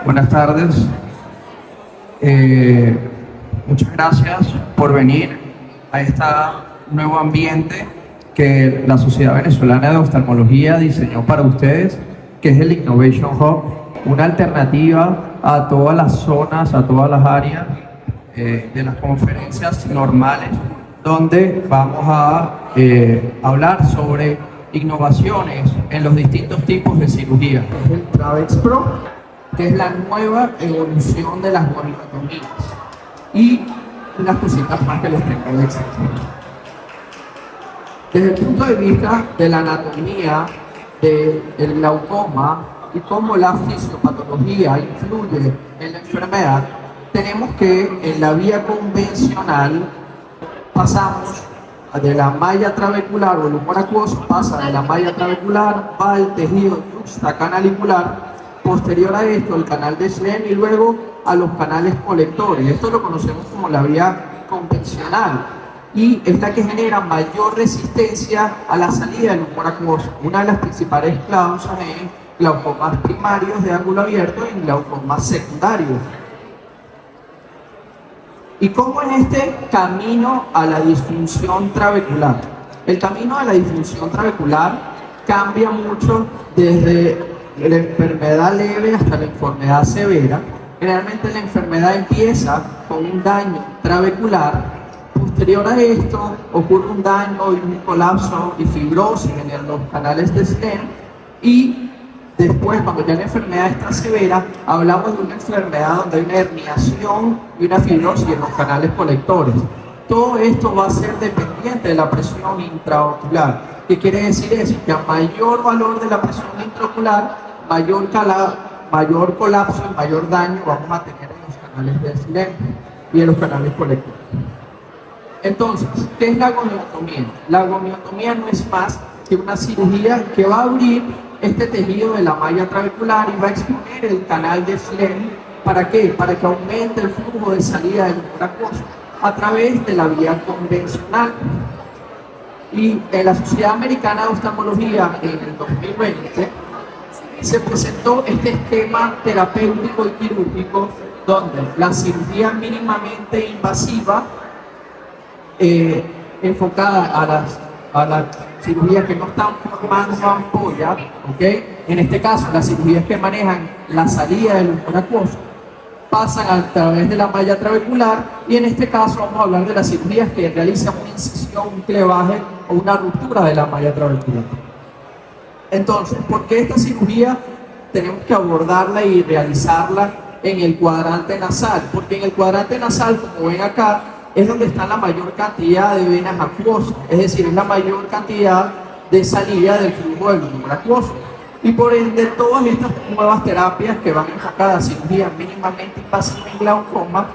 Buenas tardes. Muchas gracias por venir a este nuevo ambiente que la Sociedad Venezolana de Oftalmología diseñó para ustedes, que es el Innovation Hub, una alternativa a todas las zonas, a todas las áreas de las conferencias normales, donde vamos a hablar sobre innovaciones en los distintos tipos de cirugía. Es el Travex Pro, que es la nueva evolución de las goniotomías, y unas cositas más que les tengo de extra. Desde el punto de vista de la anatomía del glaucoma y cómo la fisiopatología influye en la enfermedad, tenemos que en la vía convencional pasamos de la malla trabecular, o el humor acuoso pasa de la malla trabecular, va al tejido juxtacanalicular, posterior a esto el canal de Schlemm y luego a los canales colectores. Esto lo conocemos como la vía convencional y es la que genera mayor resistencia a la salida del humor acuoso. Una de las principales causas en glaucomas primarios de ángulo abierto y en glaucomas secundarios. ¿Y cómo es este camino a la disfunción trabecular? El camino a la disfunción trabecular cambia mucho desde la enfermedad leve hasta la enfermedad severa. Generalmente la enfermedad empieza con un daño trabecular. Posterior a esto ocurre un daño y un colapso y fibrosis en los canales de Schlemm, y después, cuando ya la enfermedad está severa, hablamos de una enfermedad donde hay una herniación y una fibrosis en los canales colectores. Todo esto va a ser dependiente de la presión intraocular. ¿Qué quiere decir eso? Que a mayor valor de la presión intraocular, mayor colapso y mayor daño vamos a tener en los canales de Schlemm y en los canales colectores. Entonces, ¿qué es la goniotomía? La goniotomía no es más que una cirugía que va a abrir este tejido de la malla trabecular y va a exponer el canal de Schlemm. ¿Para qué? Para que aumente el flujo de salida del humor acuoso a través de la vía convencional. Y en la Sociedad Americana de Oftalmología, en el 2020, se presentó este esquema terapéutico y quirúrgico donde la cirugía mínimamente invasiva, enfocada a las cirugías que no están formando ampolla, ¿okay? En este caso, las cirugías que manejan la salida del humor acuoso pasan a través de la malla trabecular, y en este caso vamos a hablar de las cirugías que realizan una incisión, un clevaje o una ruptura de la malla trabecular. Entonces, ¿por qué esta cirugía tenemos que abordarla y realizarla en el cuadrante nasal? Porque en el cuadrante nasal, como ven acá, es donde está la mayor cantidad de venas acuosas, es decir, es la mayor cantidad de salida del flujo del humor acuoso. Y por ende, todas estas nuevas terapias que van enfocadas a cirugía mínimamente invasiva en glaucoma,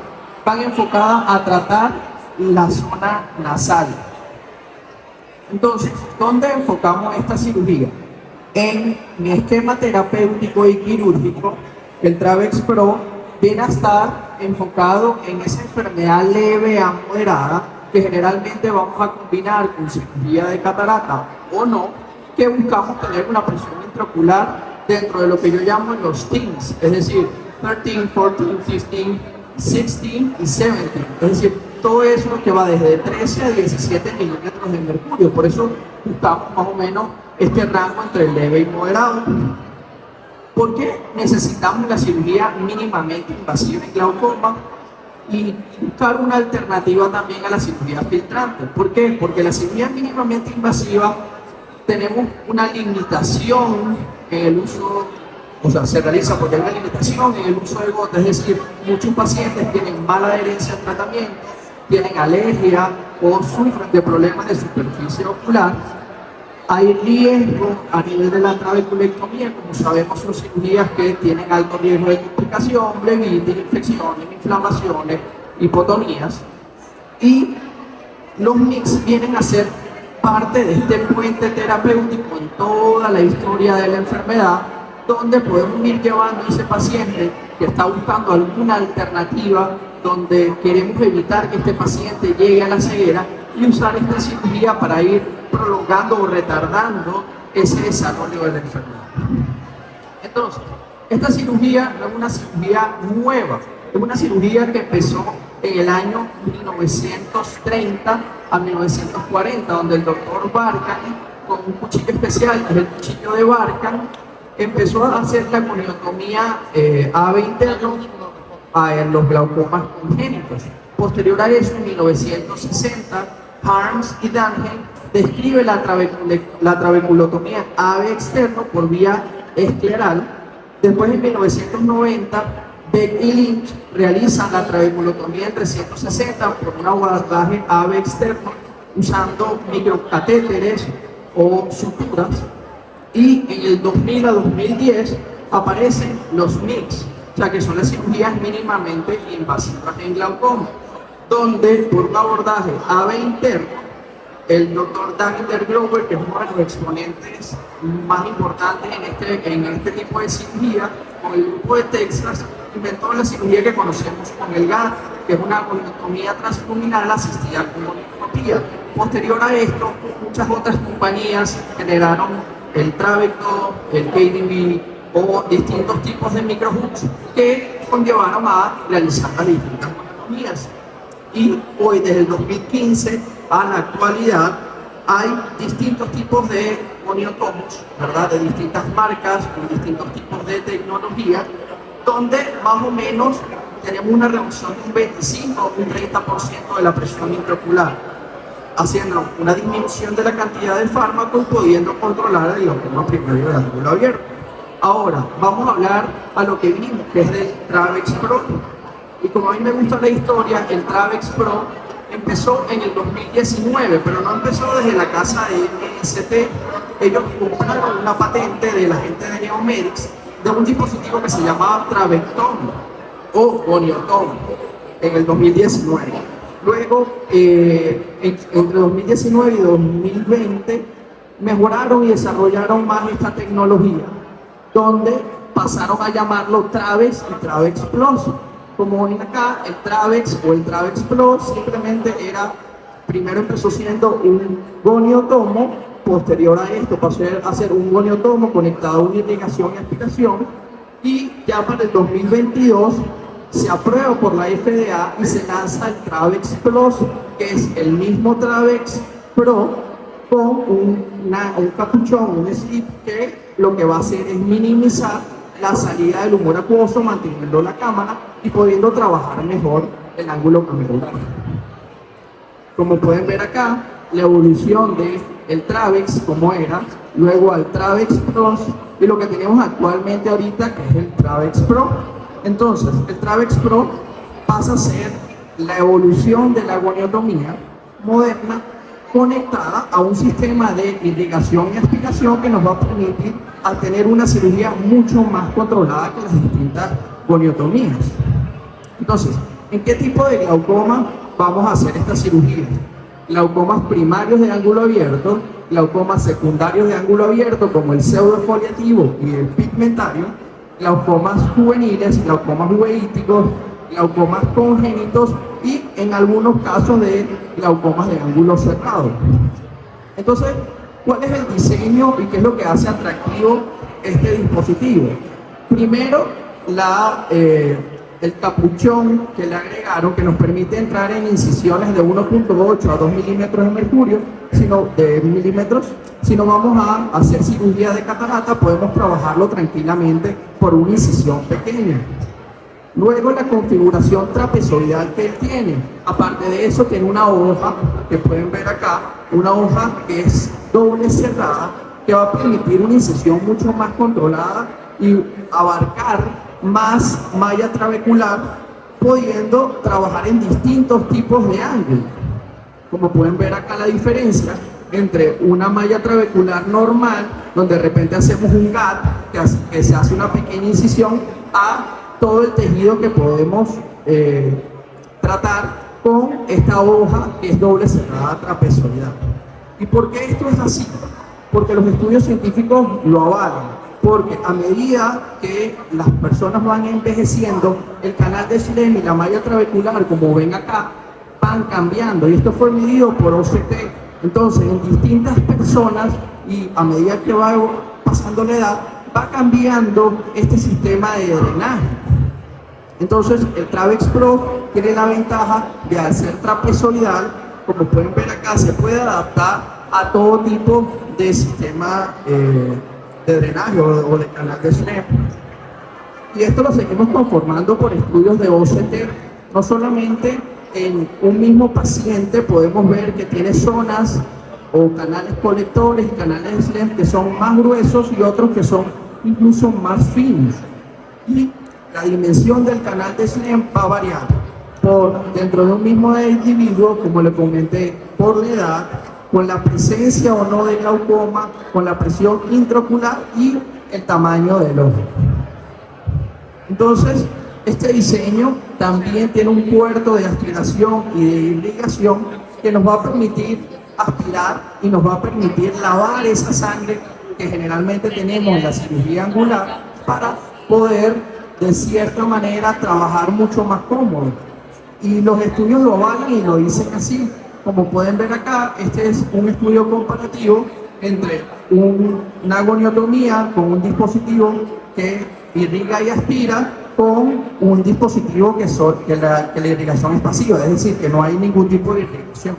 van enfocadas a tratar la zona nasal. Entonces, ¿dónde enfocamos esta cirugía? En mi esquema terapéutico y quirúrgico, el Travex Pro viene a estar enfocado en esa enfermedad leve a moderada que generalmente vamos a combinar con cirugía de catarata o no, que buscamos tener una presión intraocular dentro de lo que yo llamo los TINs, es decir, 13, 14, 15, 16 y 17, es decir, todo eso que va desde 13 a 17 milímetros de mercurio. Por eso buscamos más o menos este rango entre leve y moderado. ¿Por qué necesitamos la cirugía mínimamente invasiva en glaucoma? Y buscar una alternativa también a la cirugía filtrante. ¿Por qué? Porque la cirugía mínimamente invasiva tenemos una limitación en el uso, o sea, se realiza porque hay una limitación en el uso de gotas, es decir, muchos pacientes tienen mala adherencia al tratamiento, tienen alergia o sufren de problemas de superficie ocular. Hay riesgo a nivel de la trabeculectomía, como sabemos, son cirugías que tienen alto riesgo de complicación, blebitis, infecciones, inflamaciones, hipotonías, y los MICS vienen a ser parte de este puente terapéutico en toda la historia de la enfermedad, donde podemos ir llevando a ese paciente que está buscando alguna alternativa, donde queremos evitar que este paciente llegue a la ceguera, y usar esta cirugía para ir prolongando o retardando ese desarrollo de la enfermedad. Entonces, Esta cirugía no es una cirugía nueva, es una cirugía que empezó en el año 1930 a 1940, donde el doctor Barkan, con un cuchillo especial, que es el cuchillo de Barkan, empezó a hacer la goniotomía AV interno en los glaucomas congénitos. Posterior a eso, en 1960, Harms y Danheim describe la trabeculotomía AV externo por vía escleral. Después, en 1990, Beck y Lynch realizan la trabeculotomía en 360 por un abordaje AV externo usando microcatéteres o suturas. Y en el 2000 a 2010 aparecen los MICs, o sea que son las cirugías mínimamente invasivas en glaucoma, donde por un abordaje AV interno, el doctor Daniel Grover, que es uno de los exponentes más importantes en este tipo de cirugía, con el grupo de Texas, inventó la cirugía que conocemos con el GAT, que es una goniotomía transluminal asistida con goniotomía. Posterior a esto, muchas otras compañías generaron el Travecto, el KDB o distintos tipos de microhooks que conllevaron a realizar las distintas goniotomías. Y hoy, desde el 2015 a la actualidad, hay distintos tipos de goniotomos, ¿verdad? De distintas marcas, con distintos tipos de tecnología, donde más o menos tenemos una reducción de un 25 o un 30% de la presión intraocular, haciendo una disminución de la cantidad de fármaco y pudiendo controlar el glaucoma primario del ángulo abierto. Ahora, vamos a hablar a lo que vimos, que es del Travex Pro. Y como a mí me gusta la historia, el Travex Pro empezó en el 2019, pero no empezó desde la casa de MST. Ellos compraron una patente de la gente de Neomedics de un dispositivo que se llamaba Travectom o Goniotom en el 2019. Luego, entre 2019 y 2020, mejoraron y desarrollaron más esta tecnología, donde pasaron a llamarlo Travex y Travex Plus. Como ven acá, el Travex o el Travex Plus simplemente primero empezó siendo un goniotomo, posterior a esto pasó a ser un goniotomo conectado a una irrigación y aspiración, y ya para el 2022 se aprueba por la FDA y se lanza el Travex Plus, que es el mismo Travex Pro con un capuchón, un slip, que lo que va a hacer es minimizar la salida del humor acuoso, manteniendo la cámara y pudiendo trabajar mejor el ángulo camerular. Como pueden ver acá, la evolución del Travex, como era, luego al Travex Plus y lo que tenemos actualmente ahorita, que es el Travex Pro. Entonces, el Travex Pro pasa a ser la evolución de la goniotomía moderna conectada a un sistema de irrigación y aspiración que nos va a permitir a tener una cirugía mucho más controlada que las distintas goniotomías. Entonces, ¿en qué tipo de glaucoma vamos a hacer esta cirugía? Glaucomas primarios de ángulo abierto, glaucomas secundarios de ángulo abierto como el pseudofoliativo y el pigmentario, glaucomas juveniles, glaucomas uveíticos, glaucomas congénitos y en algunos casos de glaucomas de ángulo cerrado. Entonces, ¿cuál es el diseño y qué es lo que hace atractivo este dispositivo? Primero, el capuchón que le agregaron, que nos permite entrar en incisiones de 1.8 a 2 milímetros de mercurio, si no vamos a hacer cirugía de catarata, podemos trabajarlo tranquilamente por una incisión pequeña. Luego, la configuración trapezoidal que él tiene. Aparte de eso, tiene una hoja que pueden ver acá, una hoja que es doble cerrada, que va a permitir una incisión mucho más controlada y abarcar más malla trabecular, pudiendo trabajar en distintos tipos de ángulos. Como pueden ver acá, la diferencia entre una malla trabecular normal, donde de repente hacemos un GAT, que se hace una pequeña incisión, a todo el tejido que podemos tratar con esta hoja que es doble cerrada trapezoidal. ¿Y por qué esto es así? Porque los estudios científicos lo avalan. Porque a medida que las personas van envejeciendo, el canal de Schlemm y la malla trabecular, como ven acá, van cambiando. Y esto fue medido por OCT. Entonces, en distintas personas, y a medida que va pasando la edad, va cambiando este sistema de drenaje. Entonces, el Travex Pro tiene la ventaja de, al ser trapezoidal, como pueden ver acá, se puede adaptar a todo tipo de sistema de drenaje o de canal de SLEM. Y esto lo seguimos conformando por estudios de OCT. No solamente en un mismo paciente podemos ver que tiene zonas o canales colectores y canales SLEM que son más gruesos y otros que son incluso más finos. Y la dimensión del canal de SLEM va a variar dentro de un mismo individuo, como le comenté, por la edad, con la presencia o no de glaucoma, con la presión intraocular y el tamaño del ojo. Entonces, este diseño también tiene un puerto de aspiración y de irrigación que nos va a permitir aspirar y nos va a permitir lavar esa sangre que generalmente tenemos en la cirugía angular para poder, de cierta manera, trabajar mucho más cómodo. Y los estudios lo avalan y lo dicen así. Como pueden ver acá, este es un estudio comparativo entre una goniotomía con un dispositivo que irriga y aspira con un dispositivo que la irrigación es pasiva, es decir, que no hay ningún tipo de irrigación.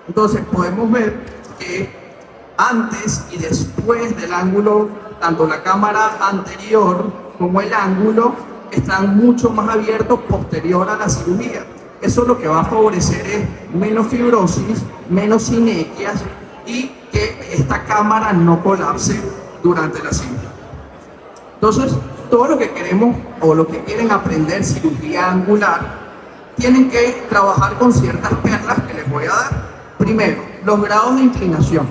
Entonces podemos ver que antes y después del ángulo, tanto la cámara anterior como el ángulo están mucho más abiertos posterior a la cirugía. Eso lo que va a favorecer es menos fibrosis, menos sinequias y que esta cámara no colapse durante la cirugía. Entonces, todo lo que queremos o lo que quieren aprender cirugía angular, tienen que trabajar con ciertas perlas que les voy a dar. Primero, los grados de inclinación.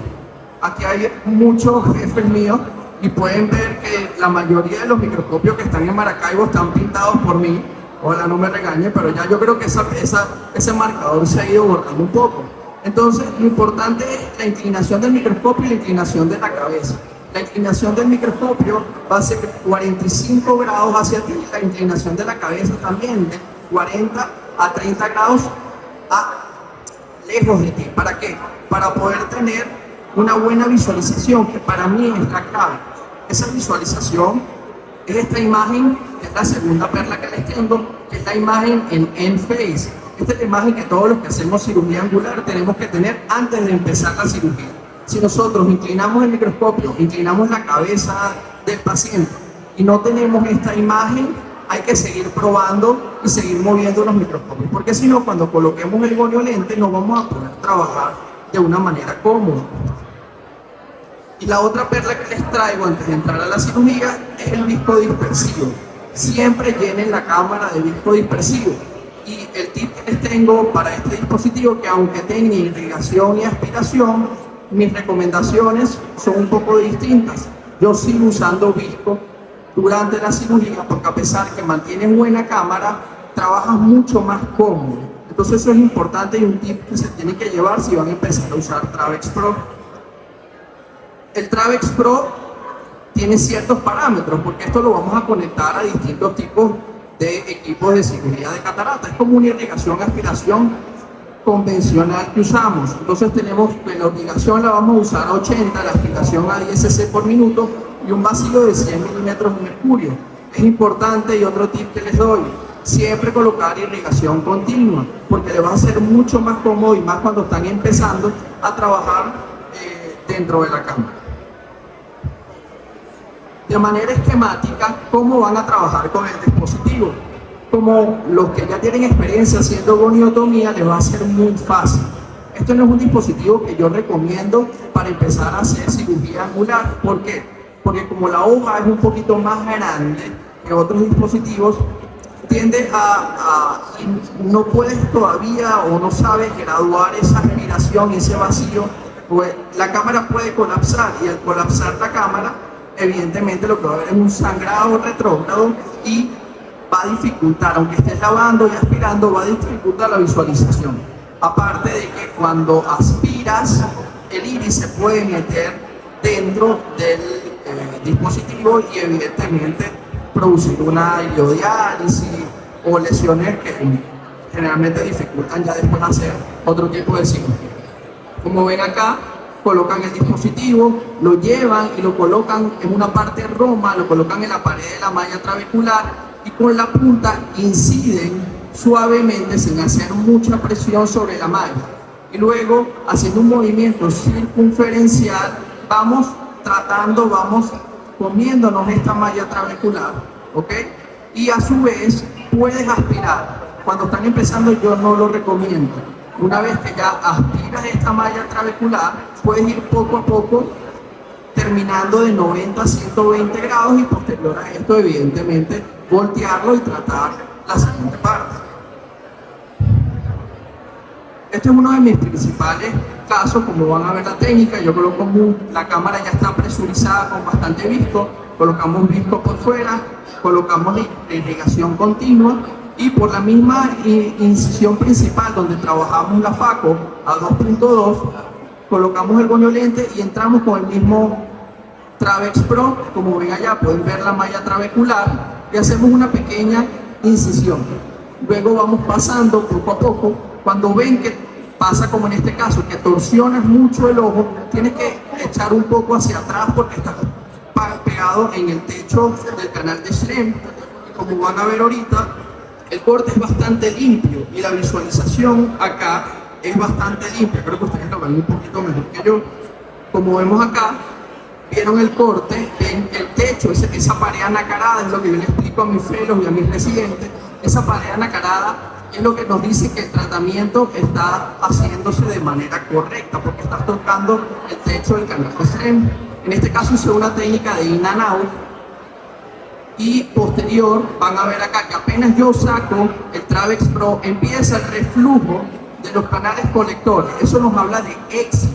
Aquí hay muchos jefes míos y pueden ver que la mayoría de los microscopios que están en Maracaibo están pintados por mí. Ojalá no me regañe, pero ya yo creo que ese marcador se ha ido borrando un poco. Entonces, lo importante es la inclinación del microscopio y la inclinación de la cabeza. La inclinación del microscopio va a ser 45 grados hacia ti, la inclinación de la cabeza también de 40 a 30 grados lejos de ti. ¿Para qué? Para poder tener una buena visualización, que para mí es la clave. Esa visualización es esta imagen, que es la segunda perla que les tengo, que es la imagen en end phase. Esta es la imagen que todos los que hacemos cirugía angular tenemos que tener antes de empezar la cirugía. Si nosotros inclinamos el microscopio, inclinamos la cabeza del paciente y no tenemos esta imagen, hay que seguir probando y seguir moviendo los microscopios, porque si no, cuando coloquemos el goniolente no vamos a poder trabajar de una manera cómoda. Y la otra perla que les traigo antes de entrar a la cirugía es el disco dispersivo. Siempre llenen la cámara de disco dispersivo. Y el tip que les tengo para este dispositivo, que aunque tenga irrigación y aspiración, mis recomendaciones son un poco distintas. Yo sigo usando visco durante la cirugía porque, a pesar que mantienes buena cámara, trabajas mucho más cómodo. Entonces eso es importante y un tip que se tiene que llevar si van a empezar a usar Travex Pro. El Travex Pro tiene ciertos parámetros, porque esto lo vamos a conectar a distintos tipos de equipos de cirugía de catarata. Es como una irrigación aspiración convencional que usamos. Entonces tenemos que la irrigación la vamos a usar a 80, la aspiración a 10 cc por minuto y un vacío de 100 milímetros de mercurio. Es importante, y otro tip que les doy, siempre colocar irrigación continua, porque le va a ser mucho más cómodo, y más cuando están empezando a trabajar dentro de la cámara. De manera esquemática, ¿cómo van a trabajar con el dispositivo? Como los que ya tienen experiencia haciendo goniotomía, les va a ser muy fácil. Esto no es un dispositivo que yo recomiendo para empezar a hacer cirugía angular. ¿Por qué? Porque como la hoja es un poquito más grande que otros dispositivos, tiende y no puedes todavía o no sabes graduar esa aspiración y ese vacío, pues la cámara puede colapsar, y al colapsar la cámara, evidentemente lo que va a haber es un sangrado retrógrado y va a dificultar, aunque estés lavando y aspirando, va a dificultar la visualización. Aparte de que cuando aspiras, el iris se puede meter dentro del dispositivo y evidentemente producir una iliodiálisis o lesiones que generalmente dificultan ya después hacer otro tipo de cirugía. Como ven acá, colocan el dispositivo, lo llevan y lo colocan en una parte roma, lo colocan en la pared de la malla trabecular y con la punta inciden suavemente sin hacer mucha presión sobre la malla. Y luego, haciendo un movimiento circunferencial, vamos comiéndonos esta malla trabecular, ¿ok? Y a su vez, puedes aspirar. Cuando están empezando, yo no lo recomiendo. Una vez que ya aspiras esta malla trabecular, puedes ir poco a poco terminando de 90 a 120 grados y posterior a esto, evidentemente, voltearlo y tratar la siguiente parte. Este es uno de mis principales casos. Como van a ver la técnica, yo coloco la cámara ya está presurizada con bastante visco, colocamos visco por fuera, colocamos irrigación continua y por la misma incisión principal donde trabajamos la FACO a 2.2, colocamos el goniolente y entramos con el mismo Travex Pro. Como ven allá, pueden ver la malla trabecular y hacemos una pequeña incisión. Luego vamos pasando poco a poco. Cuando ven que pasa como en este caso, que torsionas mucho el ojo, tienes que echar un poco hacia atrás porque está pegado en el techo del canal de Schrem. Como van a ver ahorita, el corte es bastante limpio y la visualización acá es bastante limpia. Creo que ustedes lo ven un poquito mejor que yo. Como vemos acá, vieron el corte en el techo, esa pared anacarada, es lo que yo le explico a mis felos y a mis residentes. Esa pared anacarada es lo que nos dice que el tratamiento está haciéndose de manera correcta, porque estás tocando el techo del canal de Schrem. En este caso hice una técnica de in and out, y posterior van a ver acá que apenas yo saco el Travex Pro, empieza el reflujo de los canales colectores. Eso nos habla de éxito.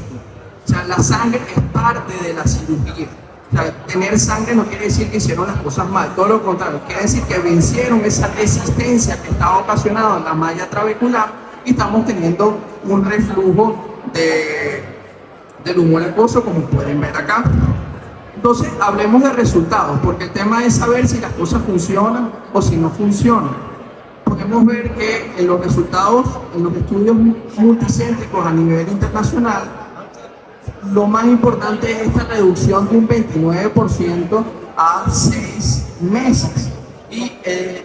O sea, la sangre es parte de la cirugía. O sea, tener sangre no quiere decir que hicieron las cosas mal, todo lo contrario, quiere decir que vencieron esa resistencia que estaba ocasionada en la malla trabecular y estamos teniendo un reflujo del humor acuoso, como pueden ver acá. Entonces, hablemos de resultados, porque el tema es saber si las cosas funcionan o si no funcionan. Podemos ver que en los resultados, en los estudios multicéntricos a nivel internacional, lo más importante es esta reducción de un 29% a 6 meses. Y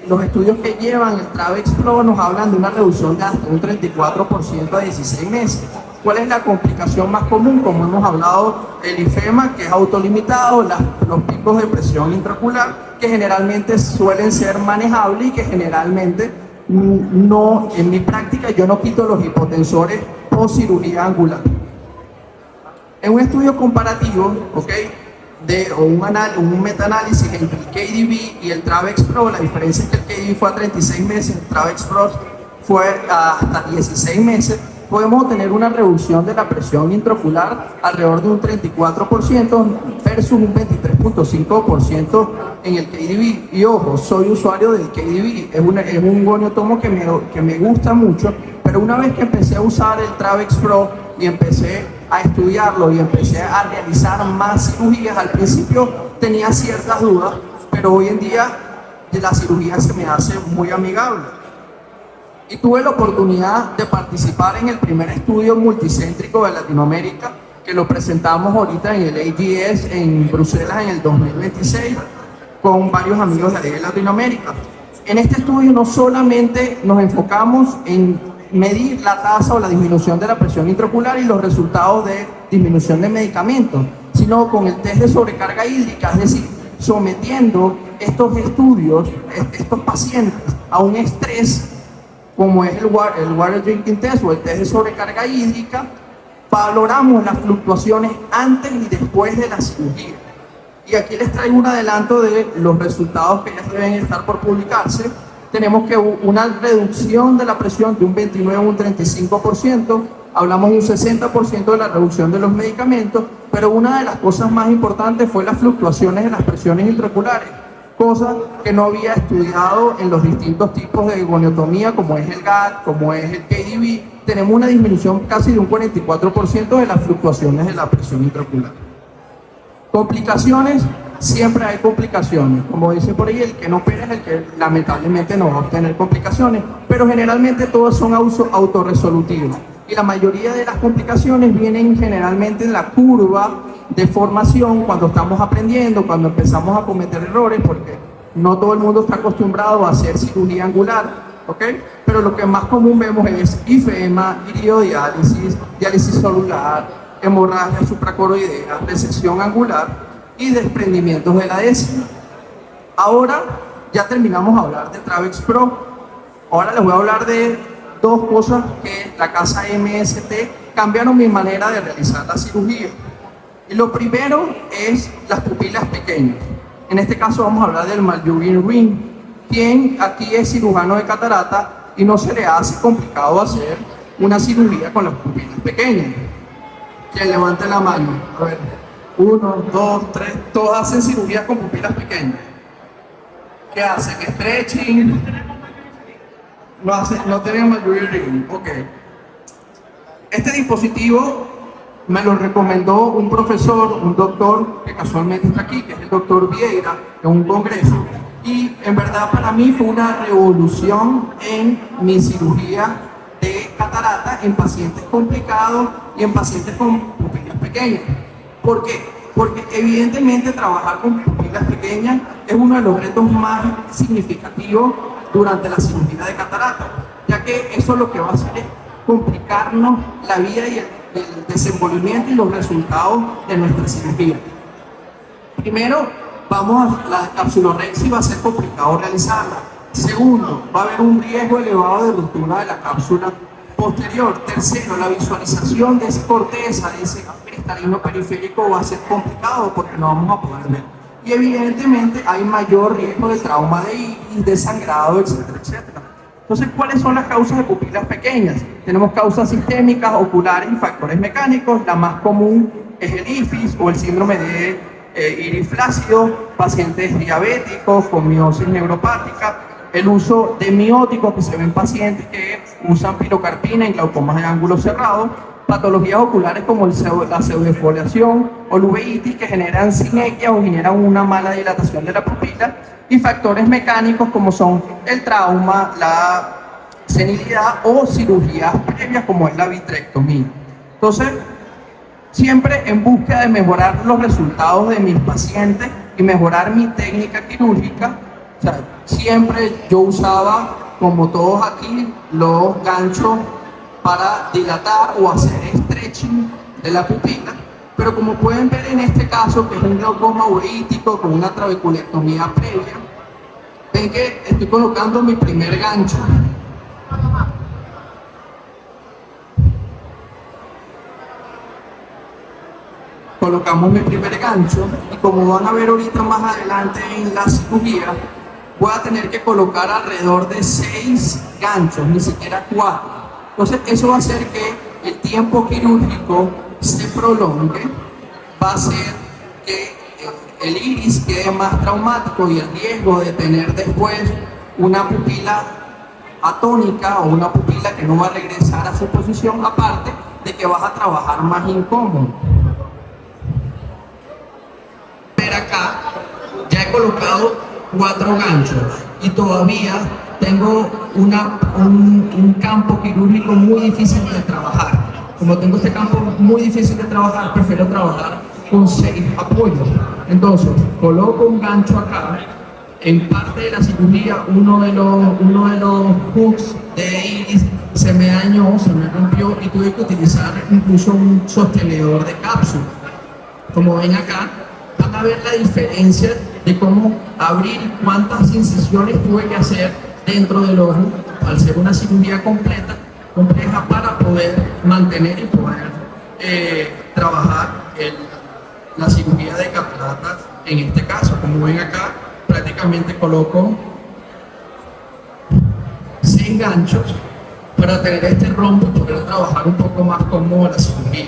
los estudios que llevan el Travex Pro nos hablan de una reducción de hasta un 34% a 16 meses. ¿Cuál es la complicación más común? Como hemos hablado, el ifema, que es autolimitado, los picos de presión intraocular, que generalmente suelen ser manejables y que generalmente no, en mi práctica, yo no quito los hipotensores post cirugía angular. En un estudio comparativo, un metaanálisis entre el KDB y el Travex Pro, la diferencia es que el KDB fue a 36 meses, el Travex Pro fue hasta 16 meses, podemos obtener una reducción de la presión intraocular alrededor de un 34% versus un 23.5% en el KDB. Y ojo, soy usuario del KDB, es un goniotomo que me gusta mucho, pero una vez que empecé a usar el Travex Pro y empecé a estudiarlo y empecé a realizar más cirugías, al principio tenía ciertas dudas, pero hoy en día la cirugía se me hace muy amigable. Y tuve la oportunidad de participar en el primer estudio multicéntrico de Latinoamérica, que lo presentamos ahorita en el AGS en Bruselas en el 2026, con varios amigos de ahí de Latinoamérica. En este estudio no solamente nos enfocamos en medir la tasa o la disminución de la presión intraocular y los resultados de disminución de medicamentos, sino con el test de sobrecarga hídrica, es decir, sometiendo estos estudios, estos pacientes a un estrés como es el water drinking test o el test de sobrecarga hídrica. Valoramos las fluctuaciones antes y después de la cirugía. Y aquí les traigo un adelanto de los resultados que ya deben estar por publicarse. Tenemos que una reducción de la presión de un 29 a un 35%, hablamos de un 60% de la reducción de los medicamentos, pero una de las cosas más importantes fue las fluctuaciones de las presiones intraoculares, cosa que no había estudiado en los distintos tipos de goniotomía, como es el GAT, como es el KDB. Tenemos una disminución casi de un 44% de las fluctuaciones de la presión intraocular. Complicaciones, siempre hay complicaciones. Como dice por ahí, el que no opera es el que lamentablemente no va a obtener complicaciones, pero generalmente todas son autorresolutivas. Y la mayoría de las complicaciones vienen generalmente en la curva de formación, cuando estamos aprendiendo, cuando empezamos a cometer errores, porque no todo el mundo está acostumbrado a hacer cirugía angular, ¿ok? Pero lo que más común vemos es ifema, iriodiálisis, diálisis celular, hemorragia supracoroidea, resección angular y desprendimientos de la décima. Ahora ya terminamos de hablar de Travex Pro. Ahora les voy a hablar de dos cosas que la casa MST cambiaron mi manera de realizar la cirugía. Y lo primero es las pupilas pequeñas. En este caso vamos a hablar del Maljugin Ring, quien aquí es cirujano de catarata y no se le hace complicado hacer una cirugía con las pupilas pequeñas. Quien levante la mano. A ver, 1, 2, 3, todos hacen cirugía con pupilas pequeñas. ¿Qué hacen? Stretching. No tenemos Maljugin Ring. Ok. Este dispositivo me lo recomendó un profesor, un doctor que casualmente está aquí, que es el doctor Vieira, en un congreso. Y en verdad para mí fue una revolución en mi cirugía de catarata en pacientes complicados y en pacientes con pupilas pequeñas. ¿Por qué? Porque evidentemente trabajar con pupilas pequeñas es uno de los retos más significativos durante la cirugía de catarata, ya que eso lo que va a hacer es complicarnos la vida y el desenvolvimiento y los resultados de nuestra cirugía. Primero, la capsulorexia va a ser complicado realizarla. Segundo, va a haber un riesgo elevado de ruptura de la cápsula posterior. Tercero, la visualización de esa corteza, de ese cristalino periférico va a ser complicado porque no vamos a poder ver. Y evidentemente hay mayor riesgo de trauma de iris, de sangrado, etcétera, etcétera. Entonces, ¿cuáles son las causas de pupilas pequeñas? Tenemos causas sistémicas, oculares y factores mecánicos. La más común es el IFIS o el síndrome de iris flácido, pacientes diabéticos con miosis neuropática, el uso de mióticos que se ven en pacientes que usan pilocarpina en glaucomas de ángulo cerrado, patologías oculares como la pseudofoliación o la uveitis que generan sinequia o generan una mala dilatación de la pupila, y factores mecánicos como son el trauma, la senilidad o cirugías previas como es la vitrectomía. Entonces, siempre en búsqueda de mejorar los resultados de mis pacientes y mejorar mi técnica quirúrgica, o sea, siempre yo usaba, como todos aquí, los ganchos para dilatar o hacer stretching de la pupila, pero como pueden ver en este caso, que es un glaucoma uveítico con una trabeculectomía previa, ven que estoy colocando mi primer gancho. Colocamos mi primer gancho y como van a ver ahorita más adelante en la cirugía, voy a tener que colocar alrededor de 6 ganchos, ni siquiera 4. Entonces eso va a hacer que el tiempo quirúrgico se prolongue, va a hacer que el iris quede más traumático y el riesgo de tener después una pupila atónica o una pupila que no va a regresar a su posición, aparte de que vas a trabajar más incómodo. Acá ya he colocado 4 ganchos y todavía tengo un campo quirúrgico muy difícil de trabajar. Como tengo este campo muy difícil de trabajar, prefiero trabajar con 6 apoyos. Entonces, coloco un gancho acá. En parte de la cirugía, uno de los hooks de iris se me dañó, se me rompió y tuve que utilizar incluso un sostenedor de cápsula. Como ven acá, van a ver la diferencia de cómo abrir y cuántas incisiones tuve que hacer dentro del ojo al ser una cirugía compleja para poder mantener y poder trabajar la cirugía de catarata. En este caso, como ven acá, prácticamente coloco 6 ganchos para tener este rombo y poder trabajar un poco más cómodo la cirugía.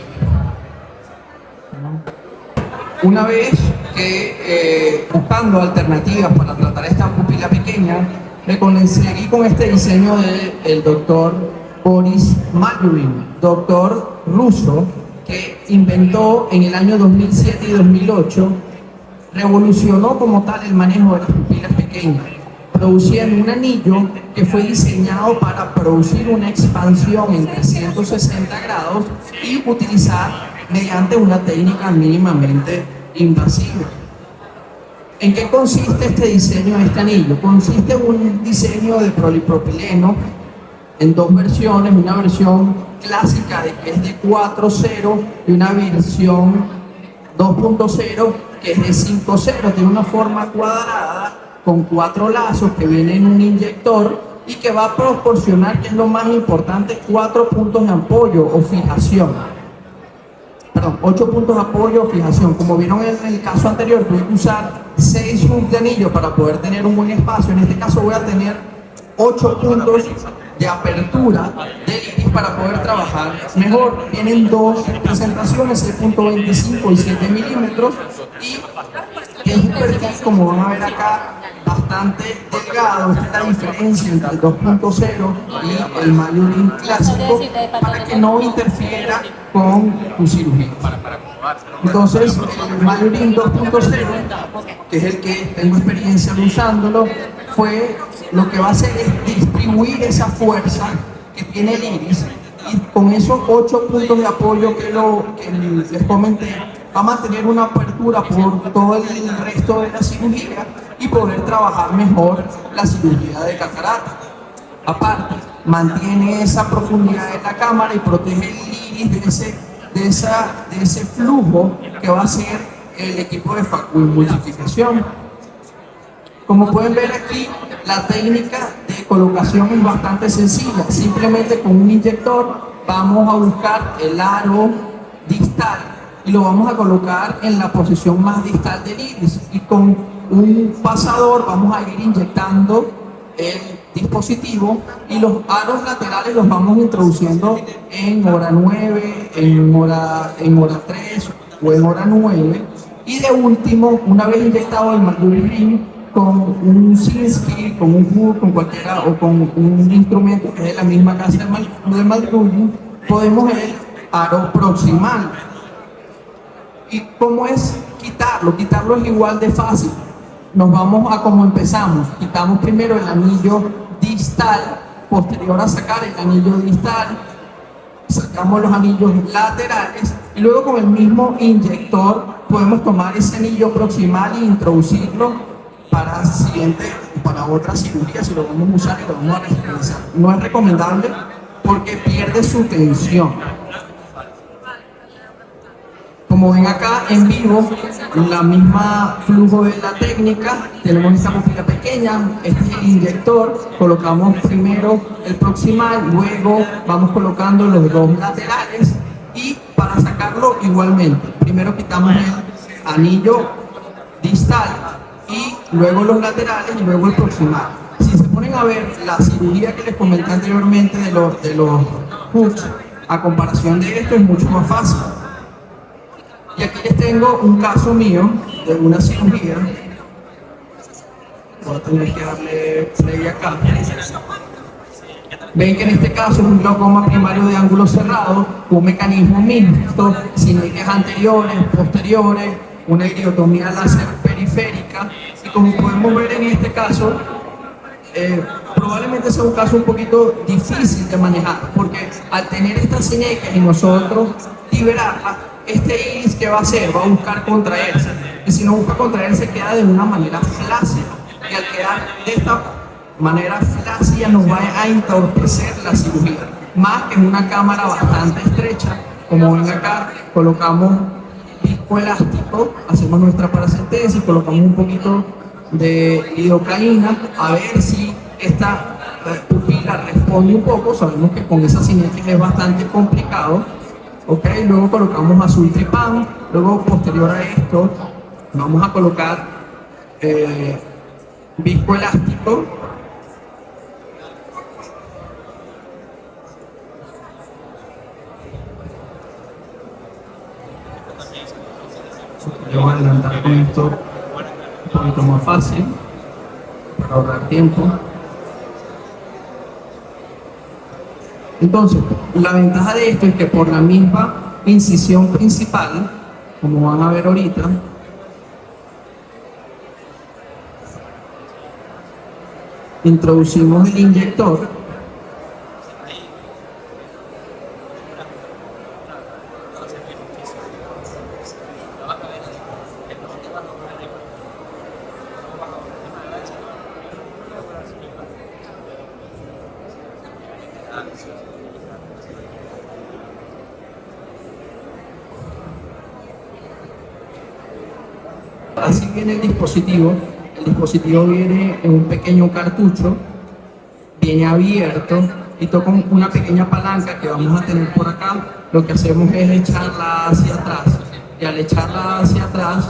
Una vez que buscando alternativas para tratar esta pupila pequeña, me conseguí con este diseño del doctor Boris Maljugin, doctor ruso, que inventó en el año 2007 y 2008, revolucionó como tal el manejo de las pupilas pequeñas. produciendo un anillo que fue diseñado para producir una expansión en 360 grados y utilizar mediante una técnica mínimamente invasiva. ¿En qué consiste este diseño de este anillo? Consiste en un diseño de polipropileno en dos versiones, una versión clásica de que es de 4.0 y una versión 2.0 que es de 5.0. Tiene una forma cuadrada con 4 lazos que viene en un inyector y que va a proporcionar, que es lo más importante, 4 puntos de apoyo o fijación. Perdón, 8 puntos de apoyo o fijación. Como vieron en el caso anterior, tuve que usar 6 hooks de anillo para poder tener un buen espacio. En este caso voy a tener 8 puntos de apertura del iris para poder trabajar mejor. Vienen dos presentaciones, 6.25 y 7 milímetros, y es un perfil, como van a ver acá, bastante delgado. Esta es la diferencia entre el 2.0 y el Malurin clásico, para que no interfiera con tu cirugía. Entonces, el Malurin 2.0, que es el que tengo experiencia usándolo, fue lo que va a hacer es distribuir esa fuerza que tiene el iris, y con esos 8 puntos de apoyo que les comenté, va a mantener una apertura por todo el resto de la cirugía y poder trabajar mejor la cirugía de catarata. Aparte, mantiene esa profundidad de la cámara y protege el iris de ese flujo que va a ser el equipo de multiplicación. Como pueden ver aquí, la técnica de colocación es bastante sencilla. Simplemente con un inyector vamos a buscar el aro distal y lo vamos a colocar en la posición más distal del iris, y con un pasador vamos a ir inyectando el dispositivo, y los aros laterales los vamos introduciendo en hora 9, en hora 3 o en hora 9, y de último, una vez inyectado el Malurin con un Sinskey, con un hook, con cualquiera, o con un instrumento que es de la misma casa de Malurin, podemos ver el aro proximal. ¿Y cómo es quitarlo? Quitarlo es igual de fácil. Nos vamos a como empezamos. Quitamos primero el anillo distal, posterior a sacar el anillo distal, sacamos los anillos laterales, y luego con el mismo inyector podemos tomar ese anillo proximal e introducirlo para otra cirugía, si lo vamos a usar y lo vamos a realizar. No es recomendable porque pierde su tensión. Como ven acá en vivo, la misma flujo de la técnica, tenemos esta pupila pequeña, este es el inyector, colocamos primero el proximal, luego vamos colocando los dos laterales, y para sacarlo igualmente, primero quitamos el anillo distal y luego los laterales y luego el proximal. Si se ponen a ver la cirugía que les comenté anteriormente de los hooks, a comparación de esto es mucho más fácil. Y aquí les tengo un caso mío de una cirugía. Voy a tener que darle play acá. Ven que en este caso es un glaucoma primario de ángulo cerrado, un mecanismo mixto, sin ejes anteriores, posteriores, una iridotomía láser periférica. Y como podemos ver en este caso, probablemente sea un caso un poquito difícil de manejar, porque al tener estas cinecas y nosotros liberarlas, este iris, ¿qué va a hacer? Va a buscar contraerse, y si no busca contraerse queda de una manera flácida, y al quedar de esta manera flácida nos va a entorpecer la cirugía, más que en una cámara bastante estrecha. Como ven acá, colocamos viscoelástico, hacemos nuestra paracentesis, colocamos un poquito de lidocaína a ver si esta pupila responde un poco. Sabemos que con esa cinética es bastante complicado. Ok, luego colocamos azul tripán, luego posterior a esto vamos a colocar viscoelástico. Yo voy a adelantar con esto un poquito más fácil para ahorrar tiempo. Entonces, la ventaja de esto es que por la misma incisión principal, como van a ver ahorita, introducimos el inyector. Así viene el dispositivo. El dispositivo viene en un pequeño cartucho, viene abierto y toca una pequeña palanca que vamos a tener por acá. Lo que hacemos es echarla hacia atrás, y al echarla hacia atrás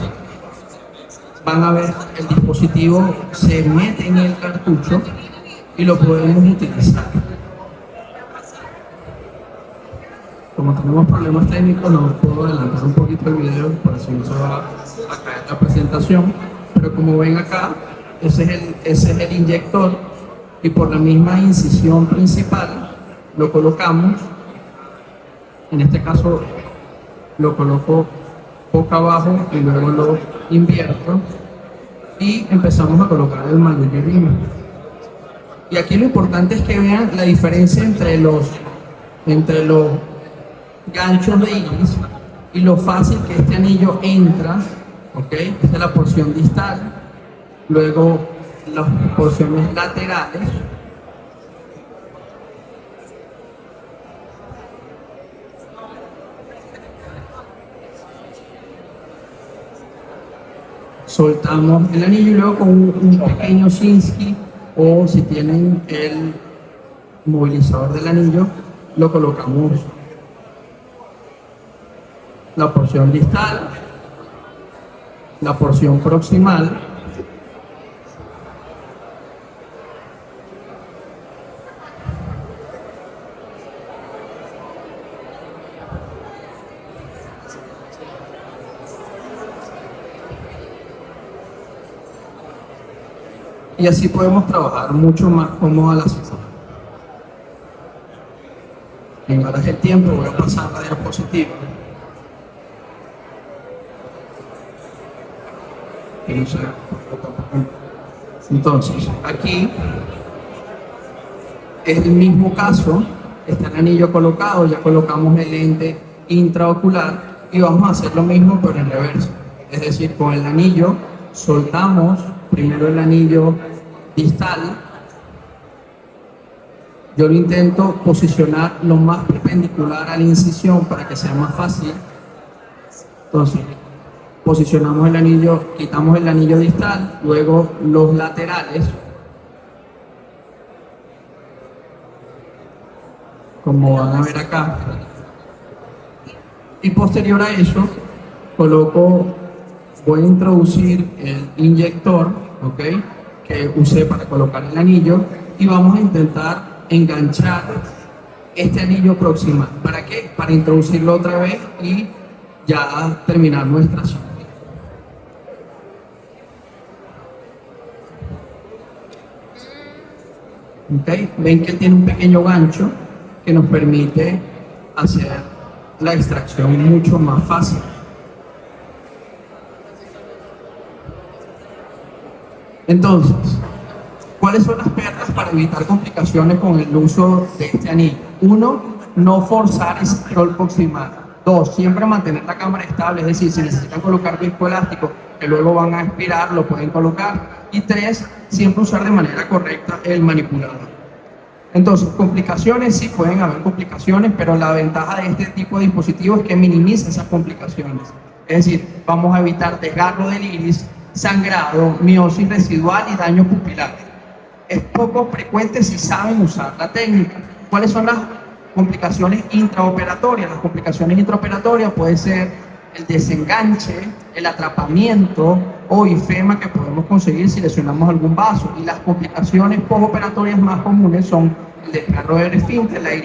van a ver el dispositivo se mete en el cartucho y lo podemos utilizar. Como tenemos problemas técnicos, no puedo adelantar un poquito el video, por eso no se va a caer la presentación. Pero como ven acá, ese es el inyector, y por la misma incisión principal lo colocamos. En este caso lo coloco boca abajo y luego lo invierto y empezamos a colocar el malurino. Y aquí lo importante es que vean la diferencia entre los ganchos de iris y lo fácil que este anillo entra, ¿ok? Esta es la porción distal, luego las porciones laterales, soltamos el anillo y luego con un pequeño Shinsky, o si tienen el movilizador del anillo, lo colocamos la porción distal, la porción proximal, y así podemos trabajar mucho más cómoda la sesión. En horas del tiempo voy a pasar la diapositiva. Entonces, aquí es el mismo caso, está el anillo colocado, ya colocamos el lente intraocular y vamos a hacer lo mismo pero en reverso. Es decir, con el anillo soltamos primero el anillo distal. Yo lo intento posicionar lo más perpendicular a la incisión para que sea más fácil. Entonces, posicionamos el anillo, quitamos el anillo distal, luego los laterales, como van a ver acá, y posterior a eso voy a introducir el inyector, ¿ok?, que usé para colocar el anillo, y vamos a intentar enganchar este anillo proximal. ¿Para qué? Para introducirlo otra vez y ya terminar nuestra zona. ¿Okay? Ven que tiene un pequeño gancho que nos permite hacer la extracción mucho más fácil. Entonces, ¿cuáles son las perlas para evitar complicaciones con el uso de este anillo? 1, no forzar ese scroll proximal. 2, siempre mantener la cámara estable, es decir, si necesitan colocar viscoelástico que luego van a expirar, lo pueden colocar. Y 3, siempre usar de manera correcta el manipulador. Entonces, complicaciones, sí pueden haber complicaciones, pero la ventaja de este tipo de dispositivos es que minimiza esas complicaciones. Es decir, vamos a evitar desgarro del iris, sangrado, miosis residual y daño pupilar. Es poco frecuente si saben usar la técnica. ¿Cuáles son las complicaciones intraoperatorias? Las complicaciones intraoperatorias puede ser el desenganche, el atrapamiento o ifema que podemos conseguir si lesionamos algún vaso. Y las complicaciones postoperatorias más comunes son el desgarro del esfínter, la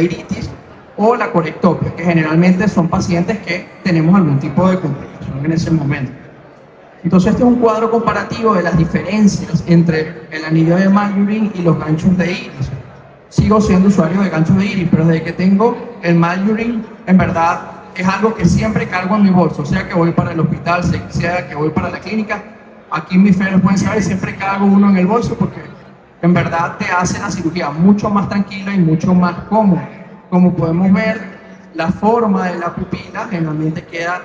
iritis o la corectopia, que generalmente son pacientes que tenemos algún tipo de complicación en ese momento. Entonces este es un cuadro comparativo de las diferencias entre el anillo de Mallurin y los ganchos de iris. Sigo siendo usuario de ganchos de iris, pero desde que tengo el Mallurin, en verdad es algo que siempre cargo en mi bolso, sea que voy para el hospital, sea que voy para la clínica, aquí mis feros pueden saber, siempre cargo uno en el bolso porque en verdad te hace la cirugía mucho más tranquila y mucho más cómoda. Como podemos ver, la forma de la pupila generalmente queda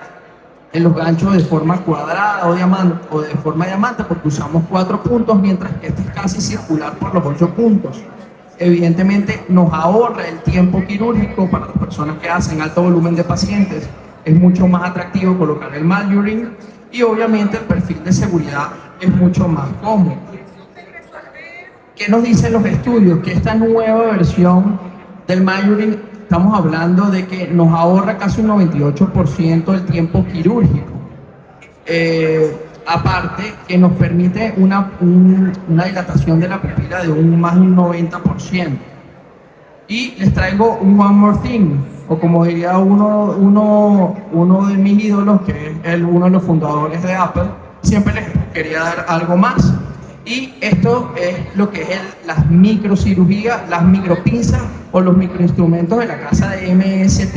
en los ganchos de forma cuadrada o de forma diamante porque usamos 4 puntos, mientras que este es casi circular por los 8 puntos. Evidentemente nos ahorra el tiempo quirúrgico para las personas que hacen alto volumen de pacientes. Es mucho más atractivo colocar el Maluring y obviamente el perfil de seguridad es mucho más cómodo. ¿Qué nos dicen los estudios? Que esta nueva versión del Maluring, estamos hablando de que nos ahorra casi un 98% del tiempo quirúrgico. Aparte que nos permite una dilatación de la pupila de más de un 90%. Y les traigo un One More Thing, o como diría uno de mis ídolos, que es uno de los fundadores de Apple, siempre les quería dar algo más. Y esto es lo que es las microcirugías, las micropinzas o los microinstrumentos de la casa de MST.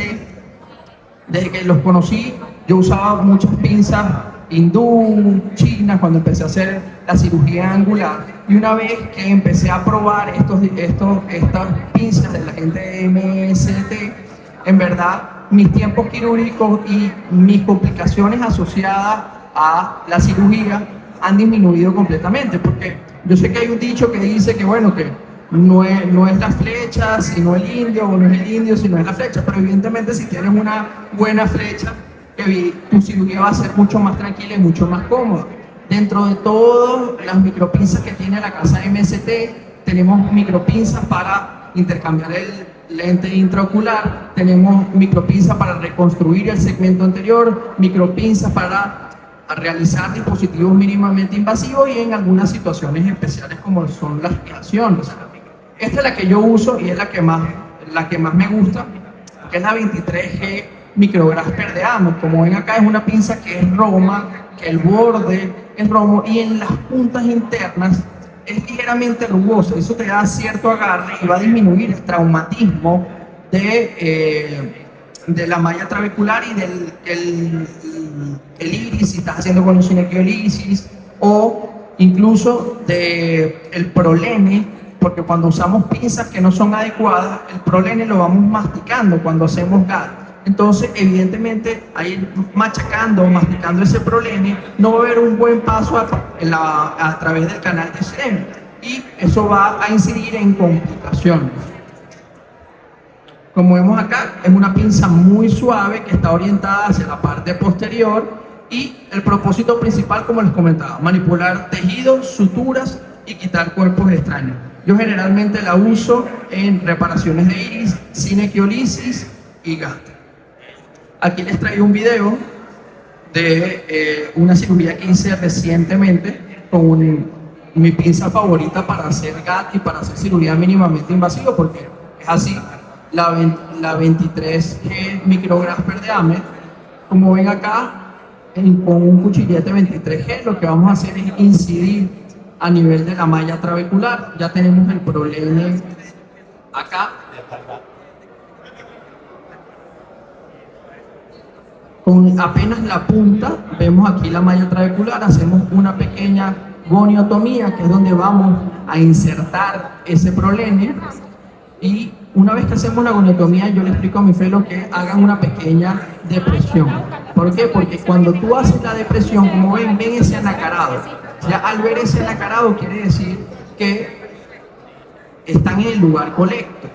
Desde que los conocí, yo usaba muchas pinzas hindú, china, cuando empecé a hacer la cirugía angular. Y una vez que empecé a probar estas pinzas de la gente de MST, en verdad, mis tiempos quirúrgicos y mis complicaciones asociadas a la cirugía han disminuido completamente, porque yo sé que hay un dicho que dice que, bueno, que no es la flecha, sino el indio, o no es el indio, sino es la flecha, pero evidentemente si tienes una buena flecha, tu cirugía va a ser mucho más tranquila y mucho más cómoda. Dentro de todas las micropinzas que tiene la casa MST, tenemos micropinzas para intercambiar el lente intraocular, tenemos micropinzas para reconstruir el segmento anterior, micropinzas para realizar dispositivos mínimamente invasivos y en algunas situaciones especiales como son las fijaciones. Esta es la que yo uso y es la que más me gusta, que es la 23G Micrograsper de Amo. Como ven acá, es una pinza que es roma, que el borde es romo y en las puntas internas es ligeramente rugosa. Eso te da cierto agarre y va a disminuir el traumatismo de la malla trabecular y del iris, si estás haciendo con un cinequiolisis, o incluso del prolene, porque cuando usamos pinzas que no son adecuadas, el prolene lo vamos masticando cuando hacemos GAD. Entonces, evidentemente, ahí machacando, masticando ese prolene, no va a haber un buen paso a través del canal de SLEM, y eso va a incidir en complicaciones. Como vemos acá, es una pinza muy suave que está orientada hacia la parte posterior y el propósito principal, como les comentaba, manipular tejidos, suturas y quitar cuerpos extraños. Yo generalmente la uso en reparaciones de iris, cinequiolisis y GAD. Aquí les traigo un video de una cirugía que hice recientemente con mi pinza favorita para hacer GAD y para hacer cirugía mínimamente invasiva, porque es así. La 23G Micrograsper de AMED. Como ven acá, con un cuchillete 23G, lo que vamos a hacer es incidir a nivel de la malla trabecular. Ya tenemos el problema acá. Con apenas la punta, vemos aquí la malla trabecular, hacemos una pequeña goniotomía, que es donde vamos a insertar ese prolene. Y una vez que hacemos la goniotomía, yo le explico a mi fellow que hagan una pequeña depresión. ¿Por qué? Porque cuando tú haces la depresión, como ven ese anacarado. Ya al ver ese anacarado quiere decir que están en el lugar correcto.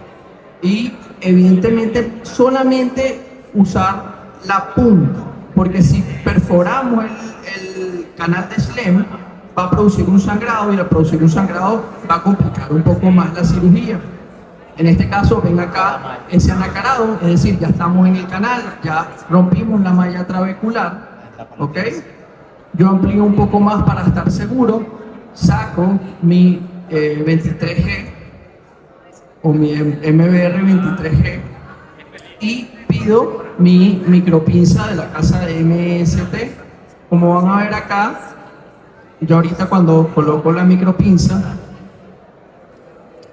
Y evidentemente solamente usar la punta, porque si perforamos el canal de SLEM, va a producir un sangrado, y al producir un sangrado va a complicar un poco más la cirugía. En este caso, ven acá ese anacarado, es decir, ya estamos en el canal, ya rompimos la malla trabecular, ¿ok? Yo amplío un poco más para estar seguro, saco mi 23G o mi MBR 23G y pido mi micropinza de la casa de MST. Como van a ver acá, yo ahorita cuando coloco la micropinza,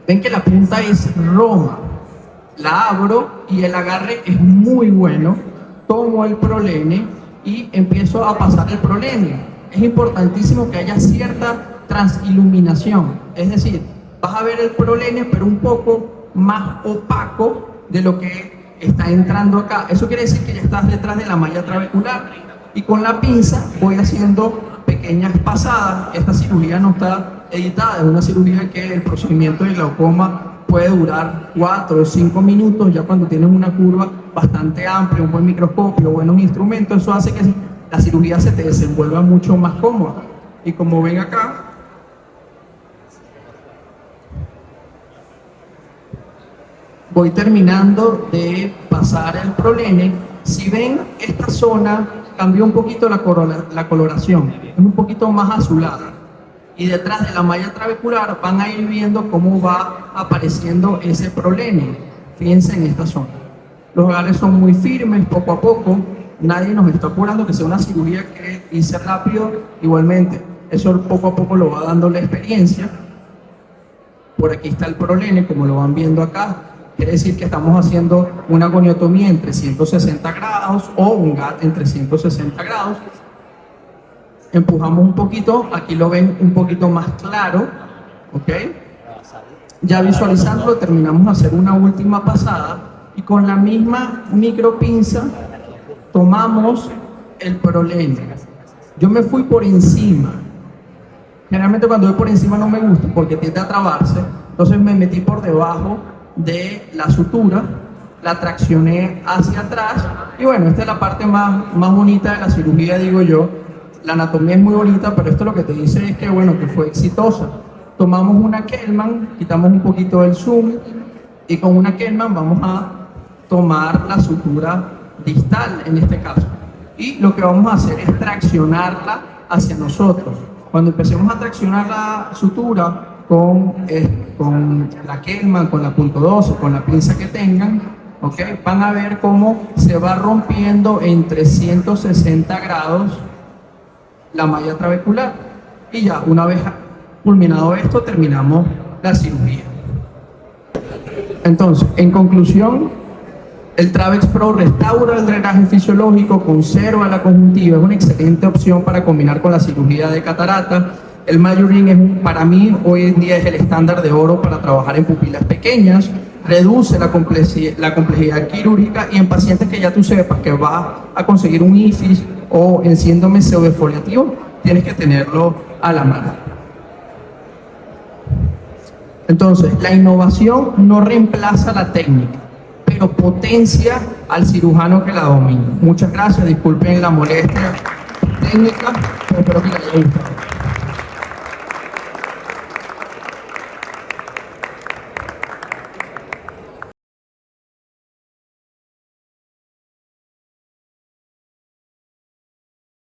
ven que la punta es roma, la abro y el agarre es muy bueno. Tomo el prolene y empiezo a pasar el prolene. es importantísimo que haya cierta transiluminación. Es decir, vas a ver el prolene, pero un poco más opaco de lo que está entrando acá. Eso quiere decir que ya estás detrás de la malla trabecular. Y con la pinza voy haciendo pequeñas pasadas. Esta cirugía no está editada, es una cirugía que el procedimiento de glaucoma puede durar 4 o 5 minutos. Ya cuando tienes una curva bastante amplia, un buen microscopio, buenos instrumentos, eso hace que la cirugía se te desenvuelva mucho más cómoda. Y como ven acá, voy terminando de pasar el prolene. Si ven, esta zona cambió un poquito la coloración, es un poquito más azulada. Y detrás de la malla trabecular van a ir viendo cómo va apareciendo ese prolene. Fíjense en esta zona. Los hogares son muy firmes, poco a poco. Nadie nos está apurando que sea una cirugía que hice rápido. Igualmente, eso poco a poco lo va dando la experiencia. Por aquí está el prolene, como lo van viendo acá. Quiere decir que estamos haciendo una goniotomía en 360 grados o un GAT en 360 grados. Empujamos un poquito, aquí lo ven un poquito más claro, ¿ok? Ya visualizándolo, terminamos de hacer una última pasada y con la misma micropinza tomamos el prolene. Yo me fui por encima. Generalmente cuando voy por encima no me gusta porque tiende a trabarse, entonces me metí por debajo de la sutura, la traccioné hacia atrás y bueno, esta es la parte más bonita de la cirugía, digo yo. La anatomía es muy bonita, pero esto lo que te dice es que bueno, que fue exitosa. Tomamos una Kellman, quitamos un poquito del zoom y con una Kellman vamos a tomar la sutura distal en este caso y lo que vamos a hacer es traccionarla hacia nosotros. Cuando empecemos a traccionar la sutura con la Kellman, con la .12, con la pinza que tengan, ¿okay? Van a ver cómo se va rompiendo en 360 grados la malla trabecular. Y ya, una vez culminado esto, terminamos la cirugía. Entonces, en conclusión, el Travex Pro restaura el drenaje fisiológico, conserva la conjuntiva, es una excelente opción para combinar con la cirugía de catarata. El Mayoring es para mí hoy en día es el estándar de oro para trabajar en pupilas pequeñas, reduce la complejidad quirúrgica y en pacientes que ya tú sepas que vas a conseguir un IFIS o en síndrome pseudoexfoliativo, tienes que tenerlo a la mano. Entonces, la innovación no reemplaza la técnica, pero potencia al cirujano que la domina. Muchas gracias, disculpen la molestia técnica, pero espero que les haya gustado.